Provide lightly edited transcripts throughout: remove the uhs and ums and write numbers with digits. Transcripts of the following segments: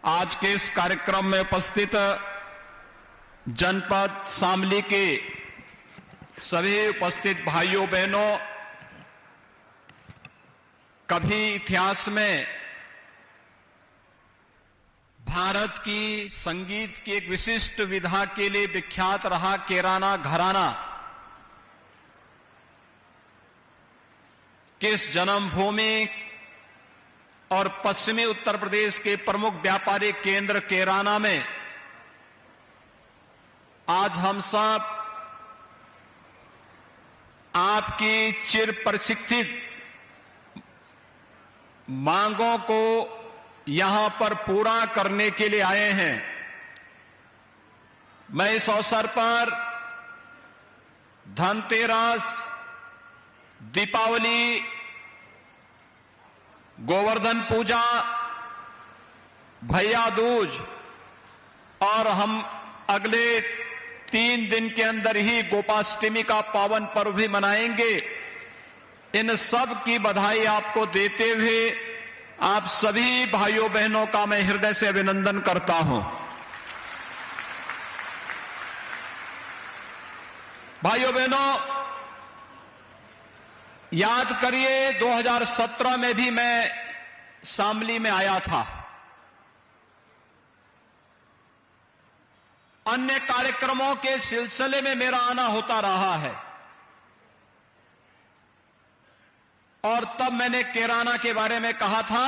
आज के इस कार्यक्रम में उपस्थित जनपद शामली के सभी उपस्थित भाइयों बहनों, कभी इतिहास में भारत की संगीत की एक विशिष्ट विधा के लिए विख्यात रहा केराना घराना किस जन्मभूमि और पश्चिमी उत्तर प्रदेश के प्रमुख व्यापारिक केंद्र केराना में आज हम सब आपकी चिर प्रशिक्षित मांगों को यहां पर पूरा करने के लिए आए हैं। मैं इस अवसर पर धनतेरस, दीपावली, गोवर्धन पूजा, भैया दूज और हम अगले 3 दिन के अंदर ही गोपाष्टमी का पावन पर्व भी मनाएंगे। इन सब की बधाई आपको देते हुए आप सभी भाइयों बहनों का मैं हृदय से अभिनंदन करता हूं। भाइयों बहनों, याद करिए 2017 में भी मैं शामली में आया था। अन्य कार्यक्रमों के सिलसिले में मेरा आना होता रहा है और तब मैंने केराना के बारे में कहा था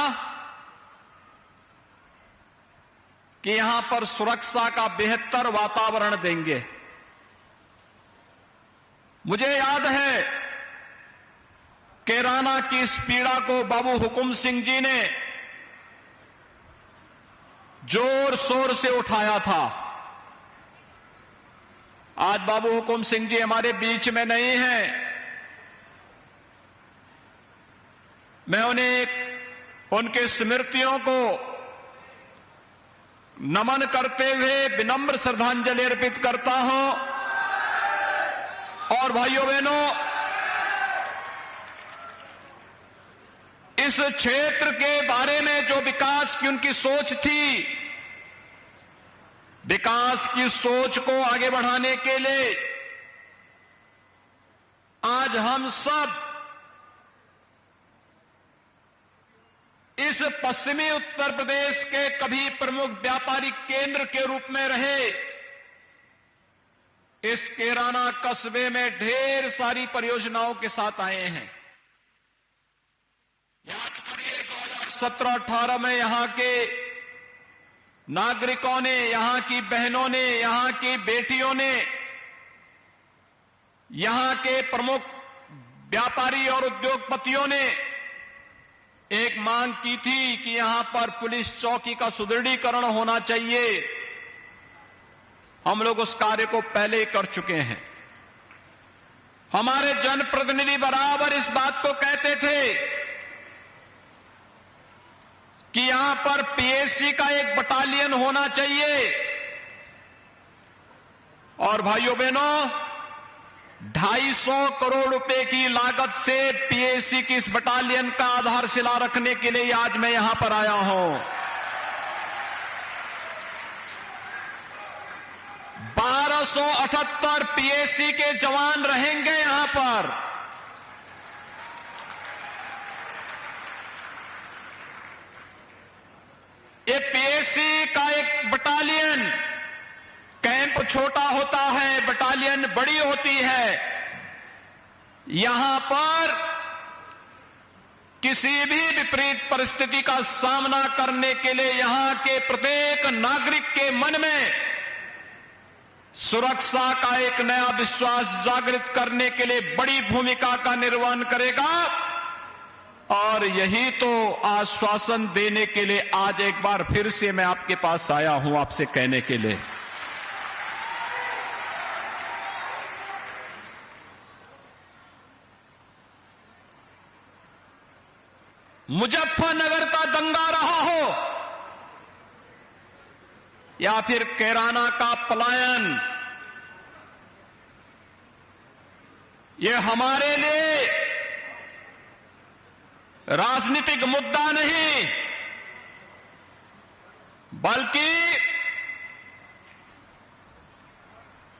कि यहां पर सुरक्षा का बेहतर वातावरण देंगे। मुझे याद है केराना की इस पीड़ा को बाबू हुकुम सिंह जी ने जोर शोर से उठाया था। आज बाबू हुकुम सिंह जी हमारे बीच में नहीं हैं। मैं उन्हें उनके स्मृतियों को नमन करते हुए विनम्र श्रद्धांजलि अर्पित करता हूं। और भाइयों बहनों, इस क्षेत्र के बारे में जो विकास की उनकी सोच थी, विकास की सोच को आगे बढ़ाने के लिए आज हम सब इस पश्चिमी उत्तर प्रदेश के कभी प्रमुख व्यापारिक केंद्र के रूप में रहे इस केराना कस्बे में ढेर सारी परियोजनाओं के साथ आए हैं। याद करिए 2017-18 में यहां के नागरिकों ने, यहां की बहनों ने, यहां की बेटियों ने, यहां के प्रमुख व्यापारी और उद्योगपतियों ने एक मांग की थी कि यहां पर पुलिस चौकी का सुदृढ़ीकरण होना चाहिए। हम लोग उस कार्य को पहले ही कर चुके हैं। हमारे जनप्रतिनिधि बराबर इस बात को कहते थे कि यहां पर पीएससी का एक बटालियन होना चाहिए। और भाइयों बहनों, 250 करोड़ रुपए की लागत से पीएससी की इस बटालियन का आधारशिला रखने के लिए आज मैं यहां पर आया हूं। 1278 पीएससी के जवान रहेंगे यहां पर। ये पीएससी का एक बटालियन, कैंप छोटा होता है, बटालियन बड़ी होती है। यहां पर किसी भी विपरीत परिस्थिति का सामना करने के लिए यहां के प्रत्येक नागरिक के मन में सुरक्षा का एक नया विश्वास जागृत करने के लिए बड़ी भूमिका का निर्वहन करेगा। और यही तो आश्वासन देने के लिए आज एक बार फिर से मैं आपके पास आया हूं, आपसे कहने के लिए। मुजफ्फरनगर का दंगा रहा हो या फिर केराना का पलायन, ये हमारे लिए राजनीतिक मुद्दा नहीं, बल्कि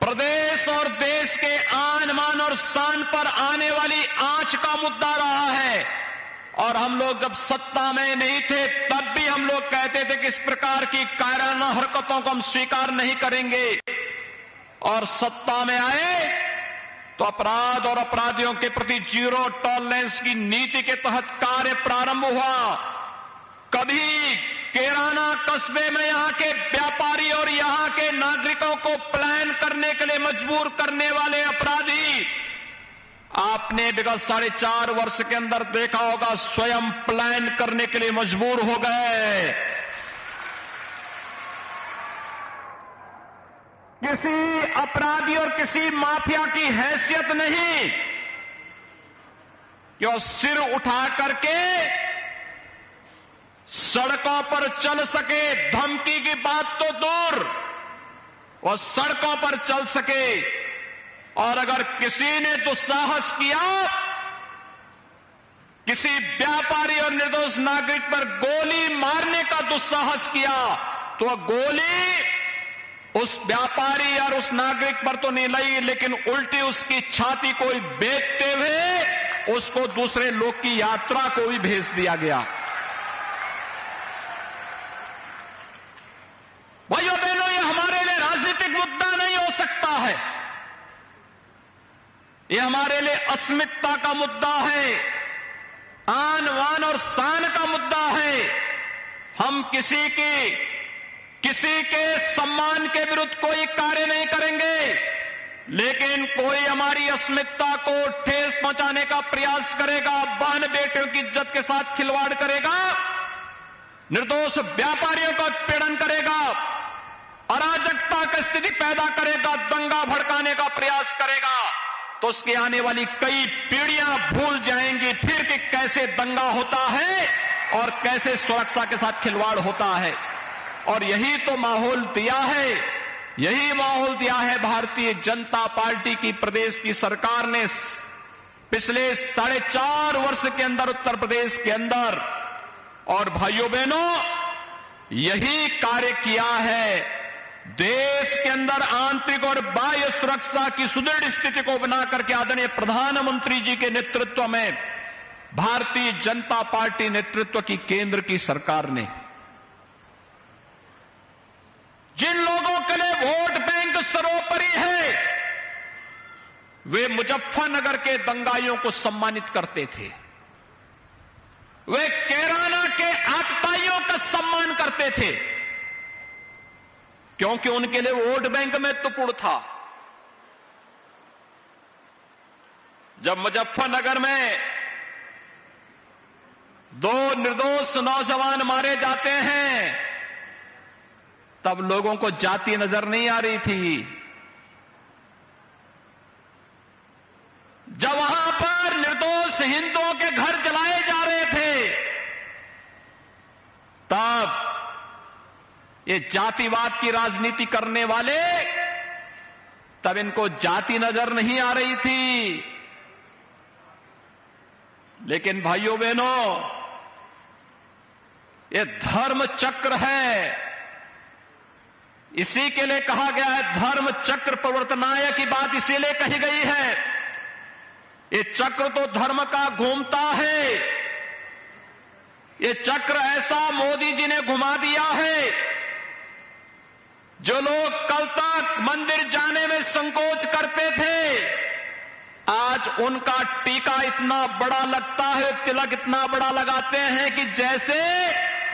प्रदेश और देश के आन मान और शान पर आने वाली आंच का मुद्दा रहा है। और हम लोग जब सत्ता में नहीं थे तब भी हम लोग कहते थे कि इस प्रकार की कायराना हरकतों को हम स्वीकार नहीं करेंगे। और सत्ता में आए तो अपराध और अपराधियों के प्रति जीरो टॉलरेंस की नीति के तहत कार्य प्रारंभ हुआ। कभी कैराना कस्बे में यहां के व्यापारी और यहां के नागरिकों को प्लान करने के लिए मजबूर करने वाले अपराधी आपने विगत 4.5 वर्ष के अंदर देखा होगा, स्वयं प्लान करने के लिए मजबूर हो गए। किसी अपराधी और किसी माफिया की हैसियत नहीं कि वो सिर उठा करके सड़कों पर चल सके। धमकी की बात तो दूर, वो सड़कों पर चल सके। और अगर किसी ने दुस्साहस किया, किसी व्यापारी और निर्दोष नागरिक पर गोली मारने का दुस्साहस किया, तो वह गोली उस व्यापारी और उस नागरिक पर तो नहीं लगी, लेकिन उल्टी उसकी छाती को बेचते हुए उसको दूसरे लोग की यात्रा को भी भेज दिया गया। भाइयों बहनों, ये हमारे लिए राजनीतिक मुद्दा नहीं हो सकता है, ये हमारे लिए अस्मिता का मुद्दा है, आन वान और शान का मुद्दा है। हम किसी के सम्मान के विरुद्ध कोई कार्य नहीं करेंगे, लेकिन कोई हमारी अस्मिता को ठेस पहुंचाने का प्रयास करेगा, बहन बेटियों की इज्जत के साथ खिलवाड़ करेगा, निर्दोष व्यापारियों का उत्पीड़न करेगा, अराजकता की स्थिति पैदा करेगा, दंगा भड़काने का प्रयास करेगा, तो उसकी आने वाली कई पीढ़ियां भूल जाएंगी फिर कि कैसे दंगा होता है और कैसे सुरक्षा के साथ खिलवाड़ होता है। और यही तो माहौल दिया है, यही माहौल दिया है भारतीय जनता पार्टी की प्रदेश की सरकार ने पिछले 4.5 वर्ष के अंदर उत्तर प्रदेश के अंदर। और भाइयों बहनों, यही कार्य किया है। देश के अंदर आंतरिक और बाह्य सुरक्षा की सुदृढ़ स्थिति को बना करके आदरणीय प्रधानमंत्री जी के नेतृत्व में भारतीय जनता पार्टी नेतृत्व की केंद्र की सरकार ने जिन लोगों के लिए वोट बैंक सर्वोपरि है, वे मुजफ्फरनगर के दंगाइयों को सम्मानित करते थे, वे कैराना के आतताइयों का सम्मान करते थे, क्योंकि उनके लिए वोट बैंक महत्वपूर्ण था। जब मुजफ्फरनगर में 2 निर्दोष नौजवान मारे जाते हैं, तब लोगों को जाति नजर नहीं आ रही थी। जब वहां पर निर्दोष हिंदुओं के घर जलाए जा रहे थे, तब ये जातिवाद की राजनीति करने वाले, तब इनको जाति नजर नहीं आ रही थी। लेकिन भाइयों बहनों, ये धर्म चक्र है, इसी के लिए कहा गया है धर्म चक्र प्रवर्तनाय की बात इसीलिए कही गई है। ये चक्र तो धर्म का घूमता है, ये चक्र ऐसा मोदी जी ने घुमा दिया है। जो लोग कल तक मंदिर जाने में संकोच करते थे, आज उनका टीका इतना बड़ा लगता है, तिलक इतना बड़ा लगाते हैं कि जैसे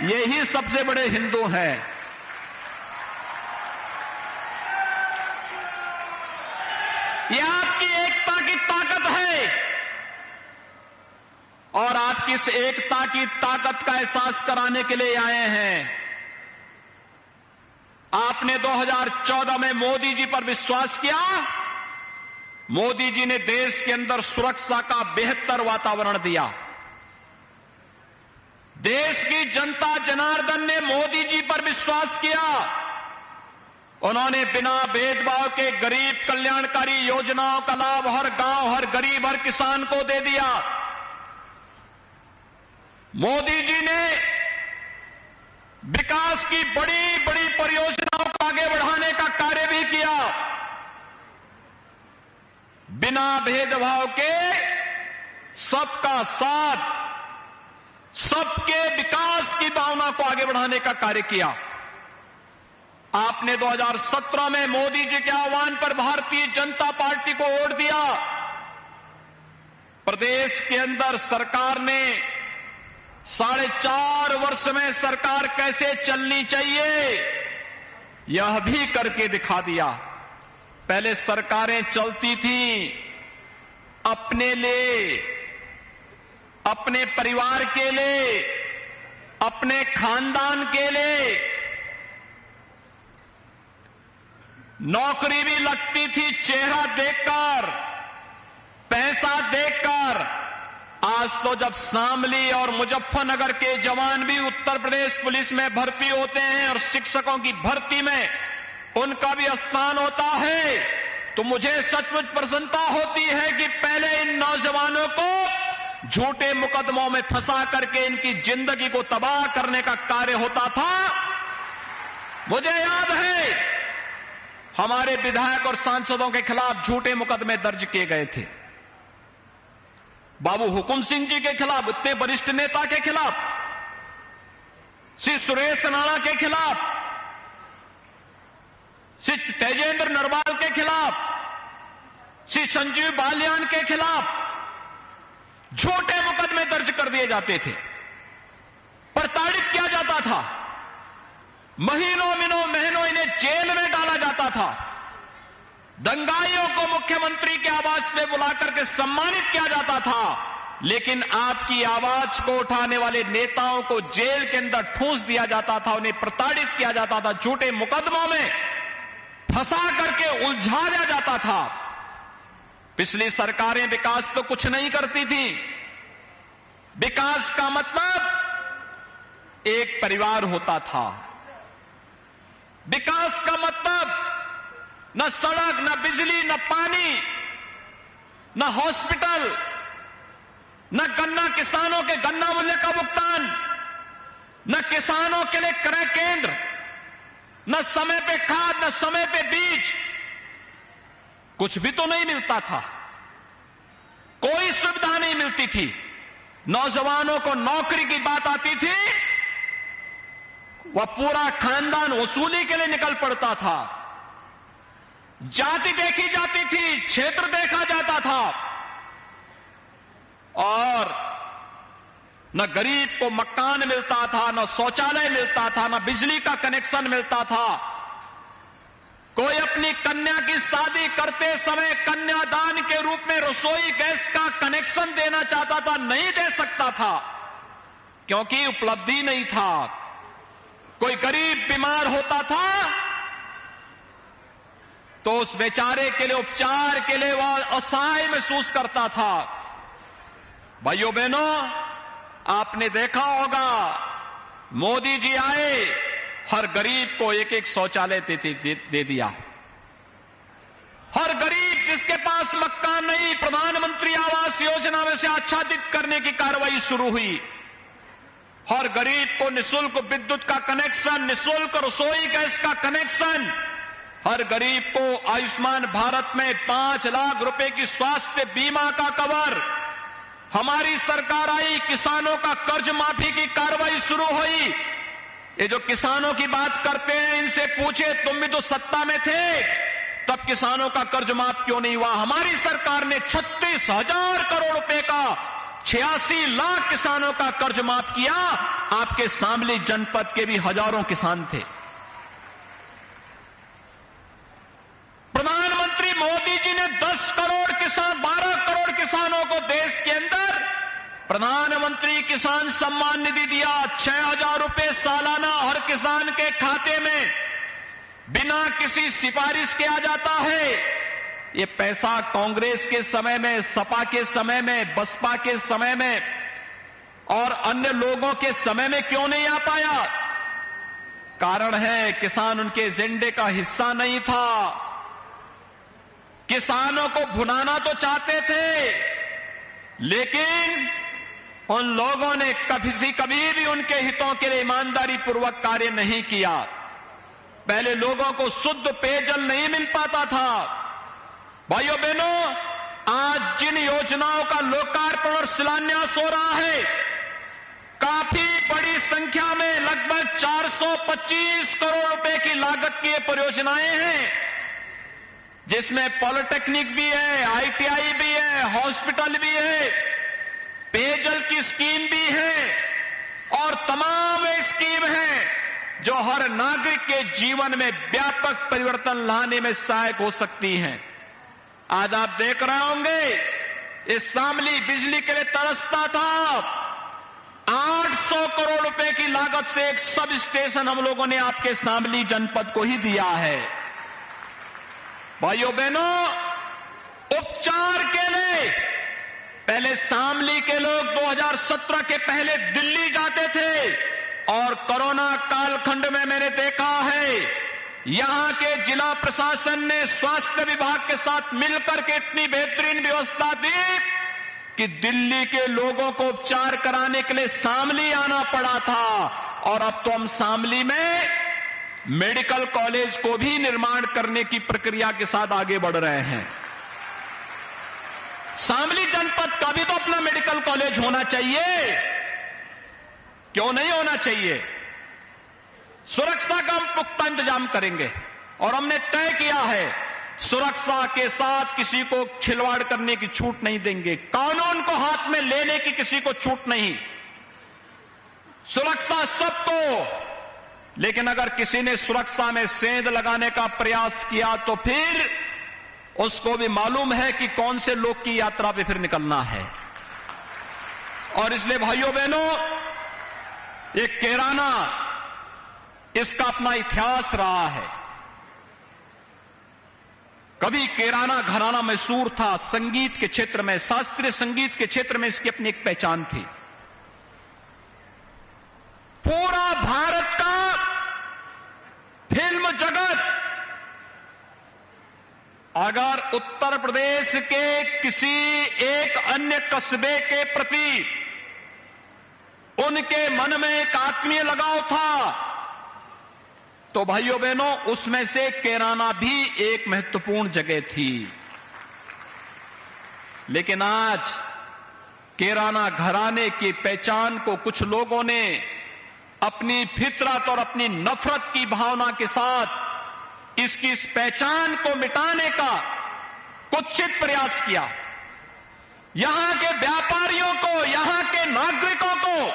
यही सबसे बड़े हिंदू हैं। यह आपकी एकता की ताकत है, और आपकी इस एकता की ताकत का एहसास कराने के लिए आए हैं। आपने 2014 में मोदी जी पर विश्वास किया, मोदी जी ने देश के अंदर सुरक्षा का बेहतर वातावरण दिया। देश की जनता जनार्दन ने मोदी जी पर विश्वास किया, उन्होंने बिना भेदभाव के गरीब कल्याणकारी योजनाओं का लाभ हर गांव, हर गरीब, हर किसान को दे दिया। मोदी जी ने विकास की बड़ी बड़ी परियोजनाओं को आगे बढ़ाने का कार्य भी किया। बिना भेदभाव के सबका साथ, सबके विकास की भावना को आगे बढ़ाने का कार्य किया। आपने 2017 में मोदी जी के आह्वान पर भारतीय जनता पार्टी को वोट दिया। प्रदेश के अंदर सरकार ने 4.5 वर्ष में सरकार कैसे चलनी चाहिए यह भी करके दिखा दिया। पहले सरकारें चलती थी अपने लिए, अपने परिवार के लिए, अपने खानदान के लिए। नौकरी भी लगती थी चेहरा देखकर, पैसा देखकर। आज तो जब शामली और मुजफ्फरनगर के जवान भी उत्तर प्रदेश पुलिस में भर्ती होते हैं और शिक्षकों की भर्ती में उनका भी स्थान होता है, तो मुझे सचमुच प्रसन्नता होती है कि पहले इन नौजवानों को झूठे मुकदमों में फंसा करके इनकी जिंदगी को तबाह करने का कार्य होता था। मुझे याद है हमारे विधायक और सांसदों के खिलाफ झूठे मुकदमे दर्ज किए गए थे। बाबू हुकुम सिंह जी के खिलाफ, इतने वरिष्ठ नेता के खिलाफ, श्री सुरेश राणा के खिलाफ, श्री तेजेंद्र नरवाल के खिलाफ, श्री संजीव बालियान के खिलाफ झूठे मुकदमे दर्ज कर दिए जाते थे, प्रताड़ित किया जाता था, महीनों महीनों इन्हें जेल में डाला जाता था। दंगाइयों को मुख्यमंत्री के आवास में बुलाकर के सम्मानित किया जाता था, लेकिन आपकी आवाज को उठाने वाले नेताओं को जेल के अंदर ठूंस दिया जाता था, उन्हें प्रताड़ित किया जाता था, झूठे मुकदमों में फंसा करके उलझा दिया जाता था। पिछली सरकारें विकास तो कुछ नहीं करती थी। विकास का मतलब एक परिवार होता था। विकास का मतलब न सड़क, न बिजली, न पानी, न हॉस्पिटल, न गन्ना किसानों के गन्ना मूल्य का भुगतान, न किसानों के लिए क्रय केंद्र, न समय पे खाद, न समय पे बीज, कुछ भी तो नहीं मिलता था। कोई सुविधा नहीं मिलती थी। नौजवानों को नौकरी की बात आती थी, वह पूरा खानदान वसूली के लिए निकल पड़ता था। जाति देखी जाती थी, क्षेत्र देखा जाता था, और न गरीब को मकान मिलता था, न शौचालय मिलता था, न बिजली का कनेक्शन मिलता था। कोई अपनी कन्या की शादी करते समय कन्यादान के रूप में रसोई गैस का कनेक्शन देना चाहता था, नहीं दे सकता था क्योंकि उपलब्धि नहीं था। कोई गरीब बीमार होता था तो उस बेचारे के लिए उपचार के लिए वह असहाय महसूस करता था। भाइयों बहनों, आपने देखा होगा मोदी जी आए, हर गरीब को एक एक शौचालय दे दिया। हर गरीब जिसके पास मकान नहीं, प्रधानमंत्री आवास योजना में से आच्छादित करने की कार्रवाई शुरू हुई। हर गरीब को निःशुल्क विद्युत का कनेक्शन, निःशुल्क रसोई गैस का कनेक्शन, हर गरीब को आयुष्मान भारत में 5 लाख रुपए की स्वास्थ्य बीमा का कवर। हमारी सरकार आई, किसानों का कर्ज माफी की कार्रवाई शुरू हुई। ये जो किसानों की बात करते हैं, इनसे पूछे तुम भी तो सत्ता में थे, तब किसानों का कर्ज माफ क्यों नहीं हुआ? हमारी सरकार ने 36,000 करोड़ रुपए का 86 लाख किसानों का कर्ज माफ किया। आपके शामली जनपद के भी हजारों किसान थे। प्रधानमंत्री मोदी जी ने 10 करोड़ किसान, 12 करोड़ किसानों को देश के अंदर प्रधानमंत्री किसान सम्मान निधि दिया। 6,000 रुपए सालाना हर किसान के खाते में बिना किसी सिफारिश के आ जाता है। ये पैसा कांग्रेस के समय में, सपा के समय में, बसपा के समय में और अन्य लोगों के समय में क्यों नहीं आ पाया? कारण है किसान उनके एजेंडे का हिस्सा नहीं था। किसानों को भुनाना तो चाहते थे, लेकिन उन लोगों ने कभी भी उनके हितों के लिए ईमानदारी पूर्वक कार्य नहीं किया। पहले लोगों को शुद्ध पेयजल नहीं मिल पाता था। भाइयों बहनों, आज जिन योजनाओं का लोकार्पण और शिलान्यास हो रहा है, काफी बड़ी संख्या में लगभग 425 करोड़ रुपए की लागत की ये परियोजनाएं हैं, जिसमें पॉलिटेक्निक भी है, आईटीआई भी है, हॉस्पिटल भी है, पेयजल की स्कीम भी है और तमाम स्कीम हैं जो हर नागरिक के जीवन में व्यापक परिवर्तन लाने में सहायक हो सकती हैं। आज आप देख रहे होंगे, इस शामली बिजली के लिए तरसता था। 800 करोड़ रुपए की लागत से एक सब स्टेशन हम लोगों ने आपके शामली जनपद को ही दिया है। भाइयों बहनों, उपचार के लिए पहले शामली के लोग 2017 के पहले दिल्ली जाते थे और कोरोना कालखंड में मैंने देखा है, यहां के जिला प्रशासन ने स्वास्थ्य विभाग के साथ मिलकर के इतनी बेहतरीन व्यवस्था दी कि दिल्ली के लोगों को उपचार कराने के लिए शामली आना पड़ा था। और अब तो हम शामली में मेडिकल कॉलेज को भी निर्माण करने की प्रक्रिया के साथ आगे बढ़ रहे हैं। शामली जनपद का भी तो अपना मेडिकल कॉलेज होना चाहिए, क्यों नहीं होना चाहिए? सुरक्षा का हम पुख्ता इंतजाम करेंगे और हमने तय किया है, सुरक्षा के साथ किसी को खिलवाड़ करने की छूट नहीं देंगे, कानून को हाथ में लेने की किसी को छूट नहीं। सुरक्षा सबको, लेकिन अगर किसी ने सुरक्षा में सेंध लगाने का प्रयास किया तो फिर उसको भी मालूम है कि कौन से लोग की यात्रा पे फिर निकलना है। और इसलिए भाइयों बहनों, ये कैराना, इसका अपना इतिहास रहा है। कभी कैराना घराना मशहूर था, संगीत के क्षेत्र में, शास्त्रीय संगीत के क्षेत्र में इसकी अपनी एक पहचान थी। पूरा भारत का फिल्म जगत अगर उत्तर प्रदेश के किसी एक अन्य कस्बे के प्रति उनके मन में एक आत्मीय लगाव था, तो भाइयों बहनों, उसमें से कैराना भी एक महत्वपूर्ण जगह थी। लेकिन आज कैराना घराने की पहचान को कुछ लोगों ने अपनी फितरत और अपनी नफरत की भावना के साथ इसकी इस पहचान को मिटाने का कुत्सित प्रयास किया। यहां के व्यापारियों को, यहां के नागरिकों को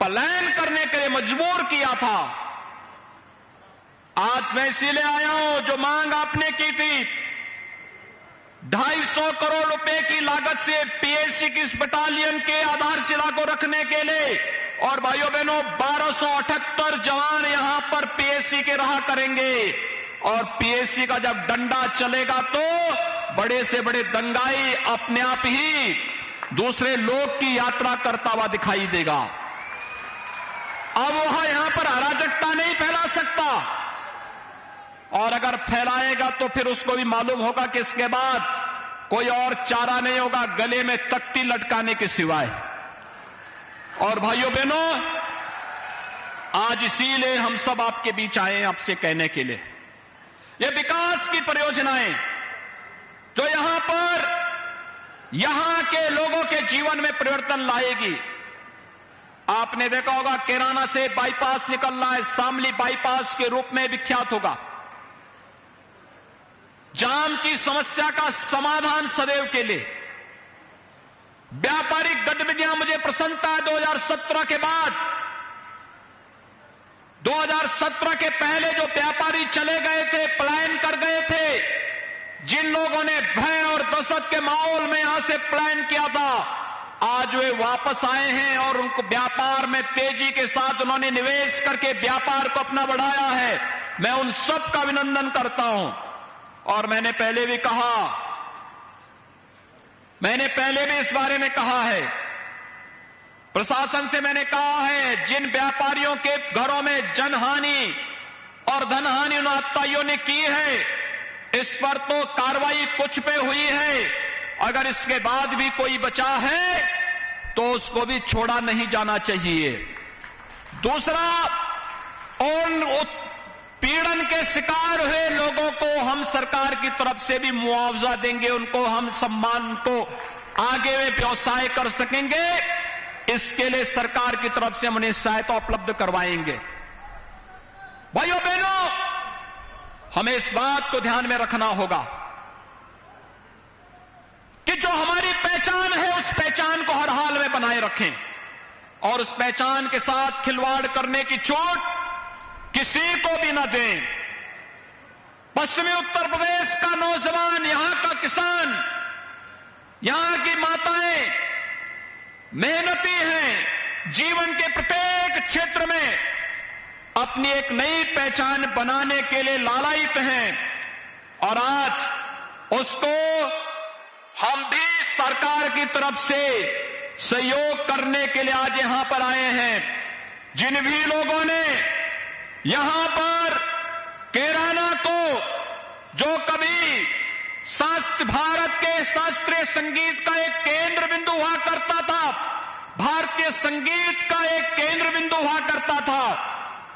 पलायन करने के लिए मजबूर किया था। आज मैं इसीलिए आया हूं, जो मांग आपने की थी 250 करोड़ रुपए की लागत से पीएससी की इस बटालियन के आधारशिला को रखने के लिए, और भाइयों बहनों 1278 जवान यहां पर पीएससी के रहा करेंगे। और पीएससी का जब डंडा चलेगा तो बड़े से बड़े दंगाई अपने आप ही दूसरे लोग की यात्रा करता हुआ दिखाई देगा। अब वह यहां पर अराजकता नहीं फैला सकता, और अगर फैलाएगा तो फिर उसको भी मालूम होगा कि इसके बाद कोई और चारा नहीं होगा गले में तख्ती लटकाने के सिवाय। और भाइयों बहनों, आज इसीलिए हम सब आपके बीच आए हैं आपसे कहने के लिए, ये विकास की परियोजनाएं जो यहां पर यहां के लोगों के जीवन में परिवर्तन लाएगी। आपने देखा होगा कैराना से बाईपास निकल रहा है, शामली बाईपास के रूप में विख्यात होगा। जाम की समस्या का समाधान सदैव के लिए व्यापारिक गतिविधियां, मुझे प्रसन्नता है 2017 के बाद, 2017 के पहले जो व्यापारी चले गए थे, पलायन कर गए थे, जिन लोगों ने भय और दहशत के माहौल में यहां से पलायन किया था, आज वे वापस आए हैं और उनको व्यापार में तेजी के साथ उन्होंने निवेश करके व्यापार को अपना बढ़ाया है। मैं उन सब का अभिनंदन करता हूं। और मैंने पहले भी इस बारे में कहा है, प्रशासन से मैंने कहा है, जिन व्यापारियों के घरों में जनहानि और धनहानि उन आतताइयों ने की है, इस पर तो कार्रवाई कुछ पे हुई है। अगर इसके बाद भी कोई बचा है तो उसको भी छोड़ा नहीं जाना चाहिए। दूसरा, उन उत्पीड़न के शिकार हुए लोगों को हम सरकार की तरफ से भी मुआवजा देंगे, उनको हम सम्मान को आगे वे व्यवसाय कर सकेंगे, इसके लिए सरकार की तरफ से हम उन्हें सहायता उपलब्ध करवाएंगे। भाइयों बहनों, हमें इस बात को ध्यान में रखना होगा कि जो हमारी पहचान है उस पहचान को हर हाल में बनाए रखें और उस पहचान के साथ खिलवाड़ करने की चोट किसी को भी न दें। पश्चिमी उत्तर प्रदेश का नौजवान, यहां का किसान, यहां की माताएं मेहनती हैं, जीवन के प्रत्येक क्षेत्र में अपनी एक नई पहचान बनाने के लिए लालायित हैं और आज उसको हम भी सरकार की तरफ से सहयोग करने के लिए आज यहां पर आए हैं। जिन भी लोगों ने यहां पर कैराना को, जो कभी भारत के शास्त्रीय संगीत का एक केंद्र बिंदु हुआ करता था, भारतीय संगीत का एक केंद्र बिंदु हुआ करता था,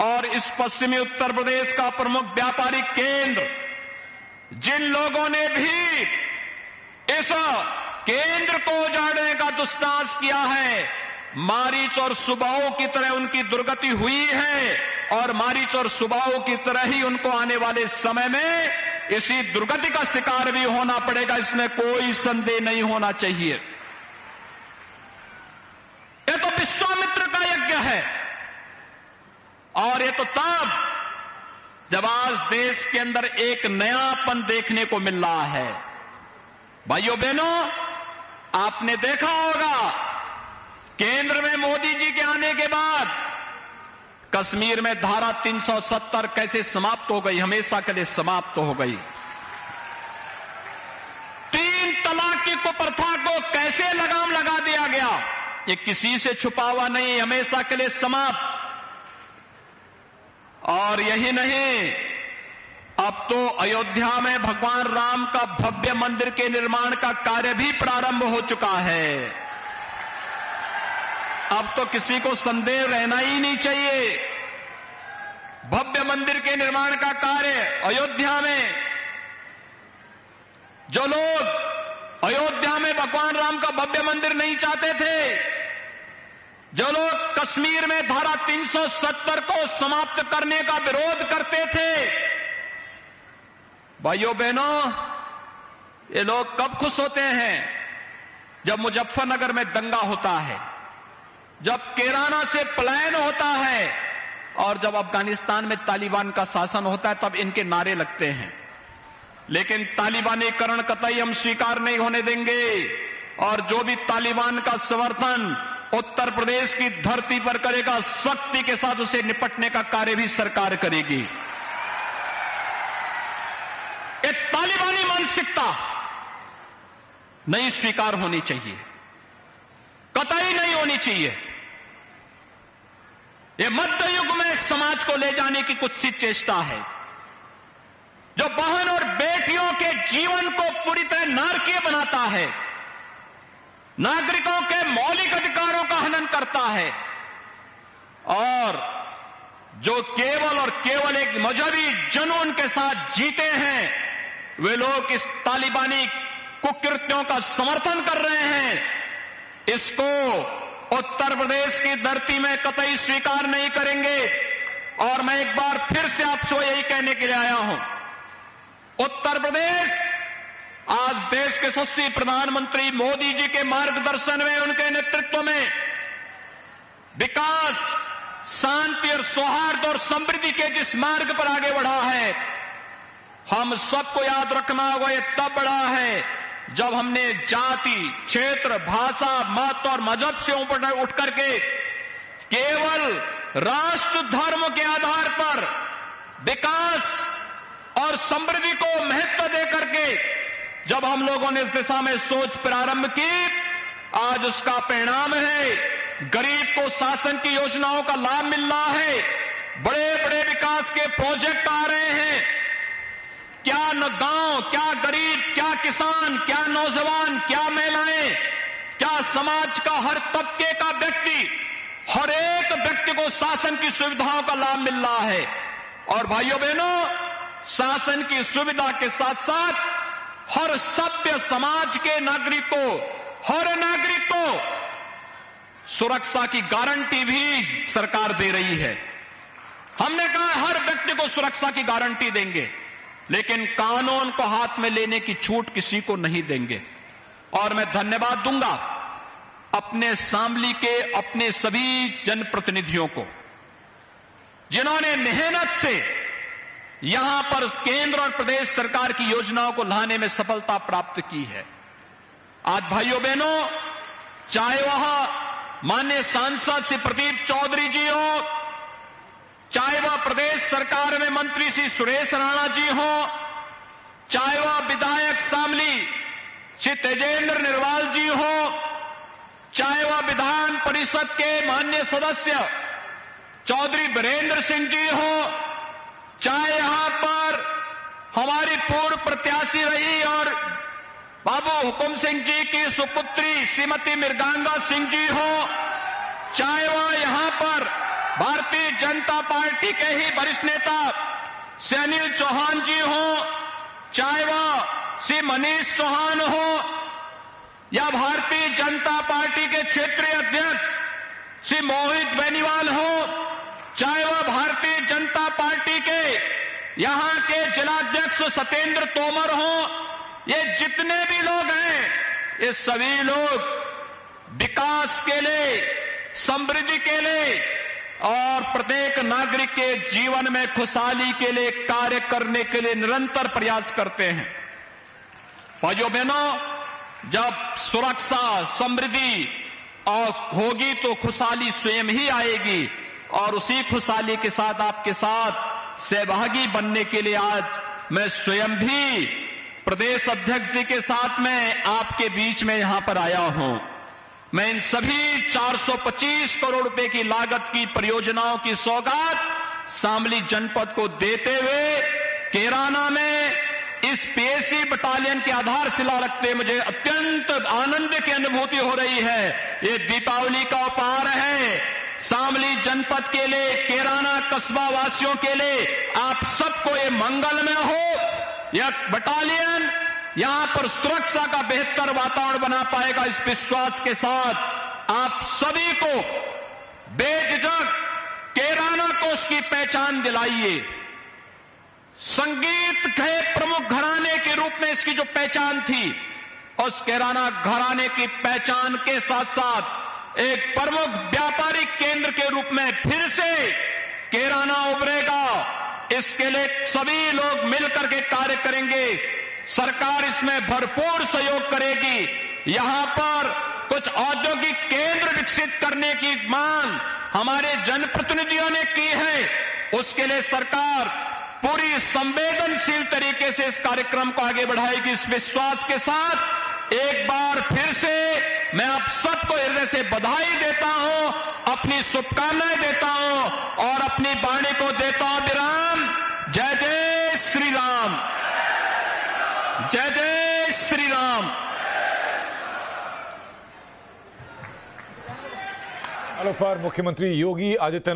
और इस पश्चिमी उत्तर प्रदेश का प्रमुख व्यापारिक केंद्र, जिन लोगों ने भी इस केंद्र को उजाड़ने का दुस्साहस किया है, मारीच और सुबाहों की तरह उनकी दुर्गति हुई है और मारीच और सुबाहों की तरह ही उनको आने वाले समय में इसी दुर्गति का शिकार भी होना पड़ेगा, इसमें कोई संदेह नहीं होना चाहिए। ये तो विश्वामित्र का यज्ञ है और ये तो तब जब आज देश के अंदर एक नयापन देखने को मिल रहा है। भाइयों बहनों, आपने देखा होगा केंद्र में मोदी जी के आने के बाद कश्मीर में धारा 370 कैसे समाप्त हो गई, हमेशा के लिए समाप्त हो गई। 3 तलाक की कुप्रथा को कैसे लगाम लगा दिया गया, ये किसी से छुपा हुआ नहीं, हमेशा के लिए समाप्त। और यही नहीं, अब तो अयोध्या में भगवान राम का भव्य मंदिर के निर्माण का कार्य भी प्रारंभ हो चुका है। अब तो किसी को संदेह रहना ही नहीं चाहिए, भव्य मंदिर के निर्माण का कार्य अयोध्या में, जो लोग अयोध्या में भगवान राम का भव्य मंदिर नहीं चाहते थे, जो लोग कश्मीर में धारा 370 को समाप्त करने का विरोध करते थे, भाइयों बहनों, ये लोग कब खुश होते हैं? जब मुजफ्फरनगर में दंगा होता है, जब कैराना से पलायन होता है और जब अफगानिस्तान में तालिबान का शासन होता है, तब इनके नारे लगते हैं। लेकिन तालिबानीकरण कतई हम स्वीकार नहीं होने देंगे और जो भी तालिबान का समर्थन उत्तर प्रदेश की धरती पर करेगा, सख्ती के साथ उसे निपटने का कार्य भी सरकार करेगी। एक तालिबानी मानसिकता नहीं स्वीकार होनी चाहिए, कतई नहीं होनी चाहिए। ये मध्य युग में समाज को ले जाने की कुछ सी चेष्टा है, जो बहन और बेटियों के जीवन को पूरी तरह नारकीय बनाता है, नागरिकों के मौलिक अधिकारों का हनन करता है और जो केवल और केवल एक मजहबी जुनून के साथ जीते हैं, वे लोग इस तालिबानी कुकृत्यों का समर्थन कर रहे हैं। इसको उत्तर प्रदेश की धरती में कतई स्वीकार नहीं करेंगे। और मैं एक बार फिर से आपसे यही कहने के लिए आया हूं, उत्तर प्रदेश आज देश के यशस्वी प्रधानमंत्री मोदी जी के मार्गदर्शन में, उनके नेतृत्व में विकास, शांति और सौहार्द और समृद्धि के जिस मार्ग पर आगे बढ़ा है, हम सबको याद रखना होगा, ये तब बढ़ा है जब हमने जाति, क्षेत्र, भाषा, मत और मजहब से ऊपर उठ करके केवल राष्ट्र धर्म के आधार पर विकास और समृद्धि को महत्व दे करके जब हम लोगों ने इस दिशा में सोच प्रारंभ की, आज उसका परिणाम है गरीब को शासन की योजनाओं का लाभ मिल रहा है, बड़े बड़े विकास के प्रोजेक्ट आ रहे हैं। क्या न गांव, क्या गरीब, क्या किसान, क्या नौजवान, क्या महिलाएं, क्या समाज का हर तबके का व्यक्ति, हर एक व्यक्ति को शासन की सुविधाओं का लाभ मिल रहा है? और भाइयों बहनों, शासन की सुविधा के साथ साथ हर सभ्य समाज के नागरिक को, हर नागरिक को सुरक्षा की गारंटी भी सरकार दे रही है। हमने कहा हर व्यक्ति को सुरक्षा की गारंटी देंगे, लेकिन कानून को हाथ में लेने की छूट किसी को नहीं देंगे। और मैं धन्यवाद दूंगा अपने शामली के अपने सभी जनप्रतिनिधियों को, जिन्होंने मेहनत से यहां पर केंद्र और प्रदेश सरकार की योजनाओं को लाने में सफलता प्राप्त की है। आज भाइयों बहनों, चाहे वह माननीय सांसद श्री प्रदीप चौधरी जी हो, चाहे वह प्रदेश सरकार में मंत्री श्री सुरेश राणा जी हो, चाहे वह विधायक शामली श्री तेजेंद्र निर्वाल जी हो, चाहे वह विधान परिषद के माननीय सदस्य चौधरी बीरेंद्र सिंह जी हो, चाहे यहां पर हमारी पूर्व प्रत्याशी रही और बाबू हुकुम सिंह जी की सुपुत्री श्रीमती मृगांगा सिंह जी हो, चाहे वह यहां पर भारतीय जनता पार्टी के ही वरिष्ठ नेता श्री अनिल चौहान जी हो, चाहे वह श्री मनीष चौहान हो, या भारतीय जनता पार्टी के क्षेत्रीय अध्यक्ष श्री मोहित बेनीवाल हो, चाहे वह भारतीय जनता पार्टी के यहां के जिलाध्यक्ष सत्येंद्र तोमर हो, ये जितने भी लोग हैं, ये सभी लोग विकास के लिए, समृद्धि के लिए और प्रत्येक नागरिक के जीवन में खुशहाली के लिए कार्य करने के लिए निरंतर प्रयास करते हैं। भाइयों बहनों, जब सुरक्षा, समृद्धि और होगी तो खुशहाली स्वयं ही आएगी, और उसी खुशहाली के साथ आपके साथ सहभागी बनने के लिए आज मैं स्वयं भी प्रदेश अध्यक्ष जी के साथ में आपके बीच में यहां पर आया हूं। मैं इन सभी 425 करोड़ रुपए की लागत की परियोजनाओं की सौगात शामली जनपद को देते हुए कैराना में इस पीएसी बटालियन की आधारशिला रखते मुझे अत्यंत आनंद की अनुभूति हो रही है। ये दीपावली का उपहार है शामली जनपद के लिए, कैराना कस्बा वासियों के लिए। आप सबको ये मंगलमय हो। यह बटालियन यहां पर सुरक्षा का बेहतर वातावरण बना पाएगा, इस विश्वास के साथ आप सभी को बेझिझक कैराना को उसकी पहचान दिलाइए। संगीत के प्रमुख घराने के रूप में इसकी जो पहचान थी, उस कैराना घराने की पहचान के साथ साथ एक प्रमुख व्यापारिक केंद्र के रूप में फिर से कैराना उभरेगा। इसके लिए सभी लोग मिलकर के कार्य करेंगे। सरकार इसमें भरपूर सहयोग करेगी। यहां पर कुछ औद्योगिक केंद्र विकसित करने की मांग हमारे जनप्रतिनिधियों ने की है। उसके लिए सरकार पूरी संवेदनशील तरीके से इस कार्यक्रम को आगे बढ़ाएगी। इस विश्वास के साथ एक बार फिर से मैं आप सबको हृदय से बधाई देता हूं, अपनी शुभकामनाएं देता हूं और अपनी वाणी को देता हूं विराम। जय जय श्री राम, जय जय श्री राम। पर मुख्यमंत्री योगी आदित्यनाथ